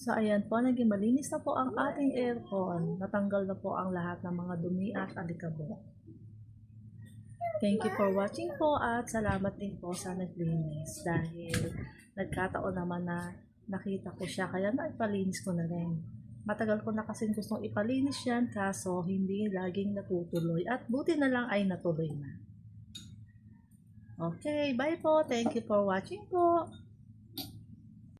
So ayan po, naging malinis na po ang ating aircon. Natanggal na po ang lahat ng mga dumi at alikabok. Thank you for watching po at salamat din po sa naglinis dahil nagkataon naman na nakita ko siya kaya naipalinis ko na rin. Matagal ko na kasing gustong ipalinis yan kaso hindi laging natutuloy at buti na lang ay natuloy na. Okay, bye po. Thank you for watching po.